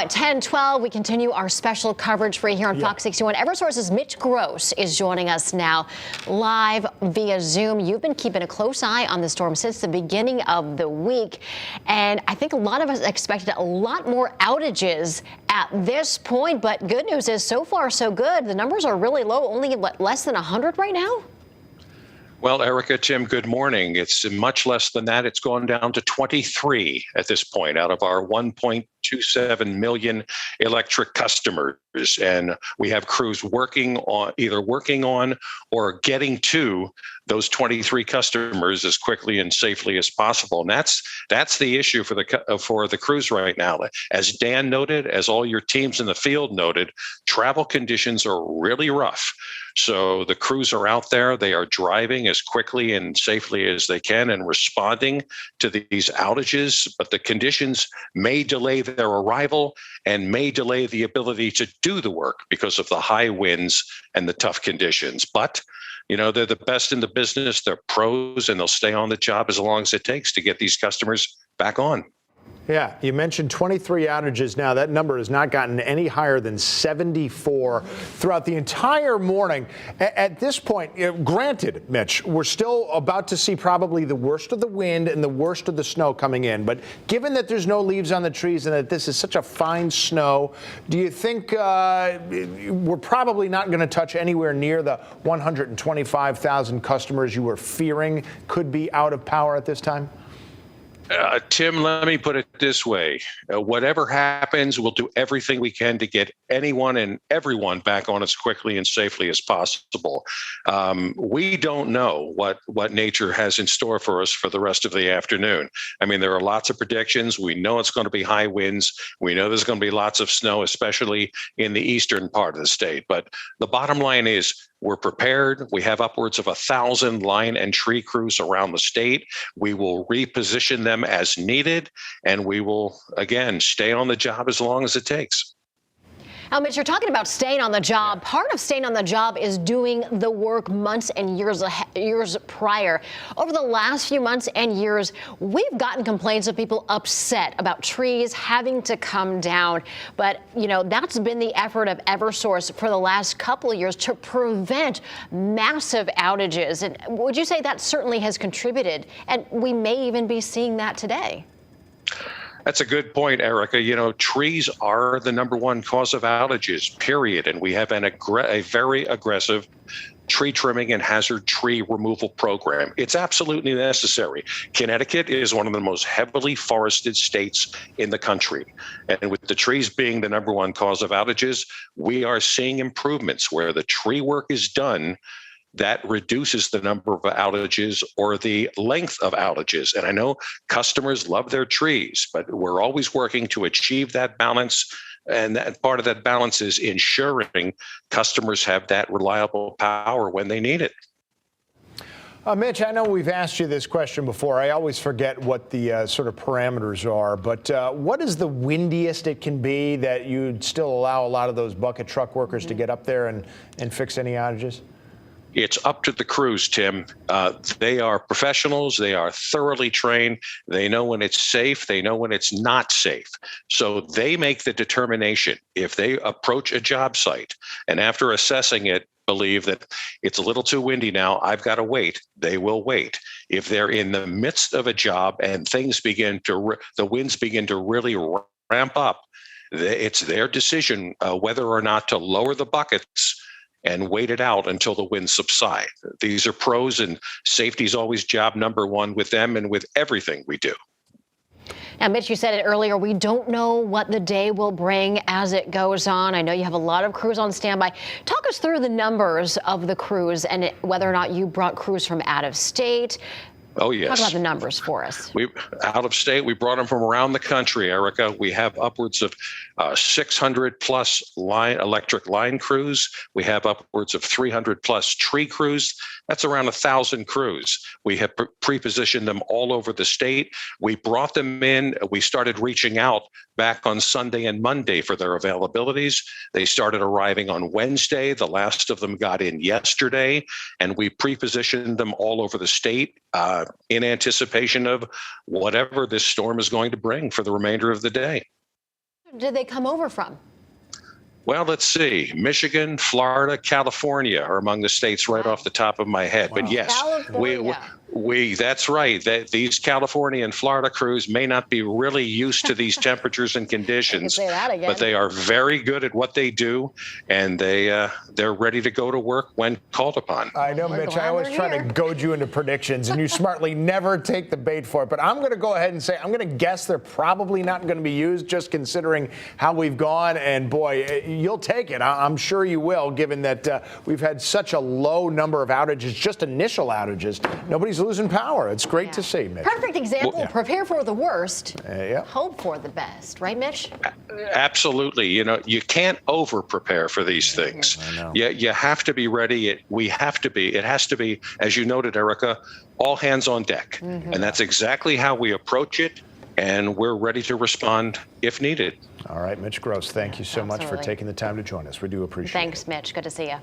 at 10:12, we continue our special coverage for you here on Fox 61. Eversource's Mitch is joining us now live via Zoom. You've been keeping a close eye on the storm since the beginning of the week, and I think a lot of us expected a lot more outages at this point, but good news is so far so good. The numbers are really low, only less than 100 right now? Well, Erica, Tim, good morning. It's much less than that. It's gone down to 23 at this point out of our 1.27 million electric customers. And we have crews either working on or getting to those 23 customers as quickly and safely as possible. And that's the issue for the crews right now. As Dan noted, as all your teams in the field noted, travel conditions are really rough. So the crews are out there. They are driving as quickly and safely as they can and responding to these outages. But the conditions may delay their arrival and may delay the ability to do the work because of the high winds and the tough conditions. But you know, they're the best in the business. They're pros, and they'll stay on the job as long as it takes to get these customers back on. Yeah, you mentioned 23 outages now. That number has not gotten any higher than 74 throughout the entire morning. At this point, granted, Mitch, we're still about to see probably the worst of the wind and the worst of the snow coming in. But given that there's no leaves on the trees and that this is such a fine snow, do you think we're probably not going to touch anywhere near the 125,000 customers you were fearing could be out of power at this time? Tim, let me put it this way. Whatever happens, we'll do everything we can to get anyone and everyone back on as quickly and safely as possible. We don't know what nature has in store for us for the rest of the afternoon. I mean, there are lots of predictions. We know it's going to be high winds. We know there's going to be lots of snow, especially in the eastern part of the state. But the bottom line is, we're prepared. We have upwards of 1,000 line and tree crews around the state. We will reposition them as needed, and we will, again, stay on the job as long as it takes. Now, Mitch, you're talking about staying on the job. Part of staying on the job is doing the work months and years prior. Over the last few months and years, we've gotten complaints of people upset about trees having to come down. But, you know, that's been the effort of Eversource for the last couple of years to prevent massive outages. And would you say that certainly has contributed? And we may even be seeing that today. That's a good point, Erica. You know, trees are the #1 cause of outages, period. And we have a very aggressive tree trimming and hazard tree removal program. It's absolutely necessary. Connecticut is one of the most heavily forested states in the country. And with the trees being the #1 cause of outages, we are seeing improvements where the tree work is done. That reduces the number of outages or the length of outages. And I know customers love their trees, but we're always working to achieve that balance. And that part of that balance is ensuring customers have that reliable power when they need it. Mitch, I know we've asked you this question before. I always forget what the sort of parameters are, but what is the windiest it can be that you'd still allow a lot of those bucket truck workers to get up there and fix any outages? It's up to the crews, Tim. They are professionals. They are thoroughly trained. They know when it's safe. They know when it's not safe. So they make the determination. If they approach a job site and after assessing it, believe that it's a little too windy now, I've got to wait, they will wait. If they're in the midst of a job and the winds begin to really ramp up, it's their decision whether or not to lower the buckets and wait it out until the winds subside. These are pros, and safety is always job #1 with them and with everything we do. Now, Mitch, you said it earlier, we don't know what the day will bring as it goes on. I know you have a lot of crews on standby. Talk us through the numbers of the crews and whether or not you brought crews from out of state. Oh, yes. Talk about the numbers for us. Out of state, we brought them from around the country, Erica. We have upwards of 600 plus electric line crews. We have upwards of 300 plus tree crews. That's around 1,000 crews. We have pre-positioned them all over the state. We brought them in. We started reaching out back on Sunday and Monday for their availabilities. They started arriving on Wednesday. The last of them got in yesterday, and we pre-positioned them all over the state in anticipation of whatever this storm is going to bring for the remainder of the day. Did they come over from? Well, let's see. Michigan, Florida, California are among the states right off the top of my head. Wow. But yes, that's right. These California and Florida crews may not be really used to these temperatures and conditions, but they are very good at what they do, and they're ready to go to work when called upon. I know, Mitch, I always try to goad you into predictions, and you smartly never take the bait for it. But I'm going to go ahead and say I'm going to guess they're probably not going to be used, just considering how we've gone. And boy, you'll take it. I'm sure you will, given that we've had such a low number of outages, just initial outages. Nobody's losing power. It's great to see, Mitch. Perfect example. Prepare for the worst, hope for the best. Right, Mitch? Absolutely. You can't over prepare for these things. You have to be ready. It has to be, as you noted, Erica, all hands on deck. And that's exactly how we approach it. And we're ready to respond if needed. All right, Mitch Gross, thank you so much for taking the time to join us. We do appreciate it. Thanks, Mitch. Good to see you.